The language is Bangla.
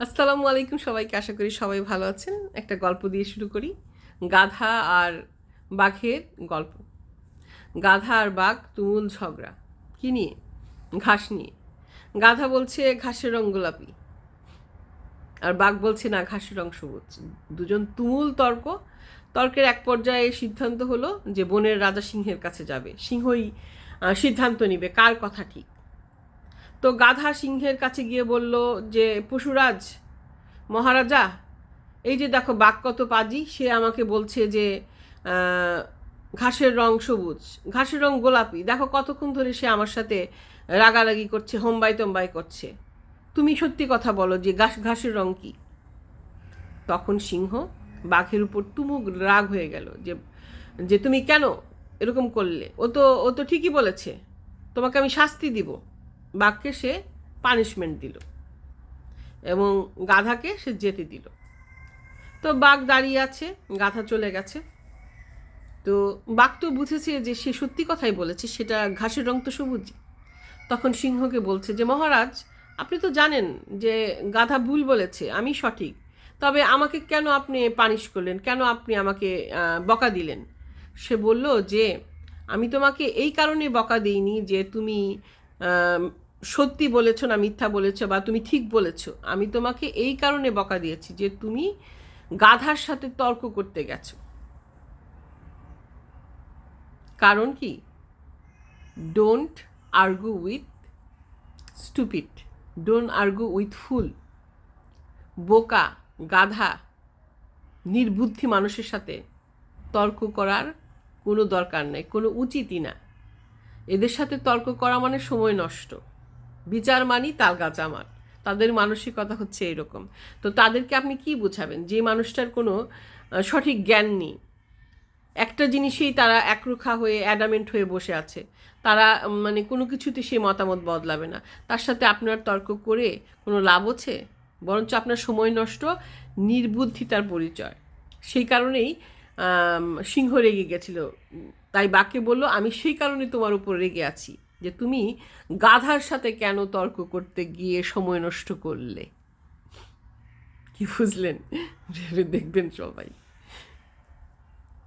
আসসালামু আলাইকুম সবাইকে, আশা করি সবাই ভালো আছেন। একটা গল্প দিয়ে শুরু করি। গাধা আর বাঘের গল্প। গাধা আর বাঘ তুমুল ঝগড়া। কি নিয়ে? ঘাস নিয়ে। গাধা বলছে ঘাসের রং গোলাপি, আর বাঘ বলছে না, ঘাসের রং সবুজ। দুজন তুমুল তর্ক। তর্কের এক পর্যায়ে সিদ্ধান্ত হলো যে বনের রাজা সিংহের কাছে যাবে, সিংহই সিদ্ধান্ত নিবে কার কথা ঠিক। তো গাধা সিংহের কাছে গিয়ে বলল যে পশুরাজ, মহারাজা, এই যে দেখো বাঘ কত পাজি, সে আমাকে বলছে যে ঘাসের রং সবুজ, ঘাসের রং গোলাপি। দেখো কতক্ষণ ধরে সে আমার সাথে রাগারাগি করছে, হোম্বাই তোম্বাই করছে। তুমি সত্যি কথা বলো যে ঘাসের রং কি? তখন সিংহ বাঘের উপর তুমুল রাগ হয়ে গেল যে যে তুমি কেন এরকম করলে? ও তো ঠিকই বলেছে, তোমাকে আমি শাস্তি দিব। বাঘকে সে পানিশমেন্ট দিল এবং গাধাকে সে যেতে দিল। তো বাঘ দাঁড়িয়ে আছে, গাধা চলে গেছে। তো বাঘ তো বুঝেছে যে সে সত্যি কথাই বলেছে, সেটা ঘাসের রং তো সবুজই। তখন সিংহকে বলছে যে মহারাজ, আপনি তো জানেন যে গাধা ভুল বলেছে, আমি সঠিক। তবে আমাকে কেন আপনি পানিশ করলেন, কেন আপনি আমাকে বকা দিলেন? সে বলল যে আমি তোমাকে এই কারণে বকা দিইনি যে তুমি সত্যি বলেছো না মিথ্যা বলেছো, বা তুমি ঠিক বলেছো। আমি তোমাকে এই কারণে বকা দিয়েছি যে তুমি গাধার সাথে তর্ক করতে গেছো। কারণ কি? Don't argue with stupid, don't argue with ফুল। বোকা, গাধা, নির্বুদ্ধি মানুষের সাথে তর্ক করার কোনো দরকার নেই, কোনো উচিতই না। এদের সাথে তর্ক করা মানে সময় নষ্ট। বিচার মানি তালগাছ আমার। তাদের মানসিকতা হচ্ছে এরকম। তো তাদেরকে আপনি কি বোঝাবেন যে মানুষটার কোনো সঠিক জ্ঞান নেই? একটা জিনিসেই তারা একরোখা হয়ে অ্যাডামেন্ট হয়ে বসে আছে। তারা মানে কোনো কিছুতে সে মতামত বদলাবে না। তার সাথে আপনার তর্ক করে কোনো লাভ আছে? বরঞ্চ আপনার সময় নষ্ট, নির্বুদ্ধিতার পরিচয়। সেই কারণেই সিংহ রেগে গেছিল। তাই বাঘকে বলল, আমি সেই কারণে তোমার উপর রেগে আছি যে তুমি গাধার সাথে কেন তর্ক করতে গিয়ে সময় নষ্ট করলে। কি বুঝলেন? ভেবে দেখবেন সবাই।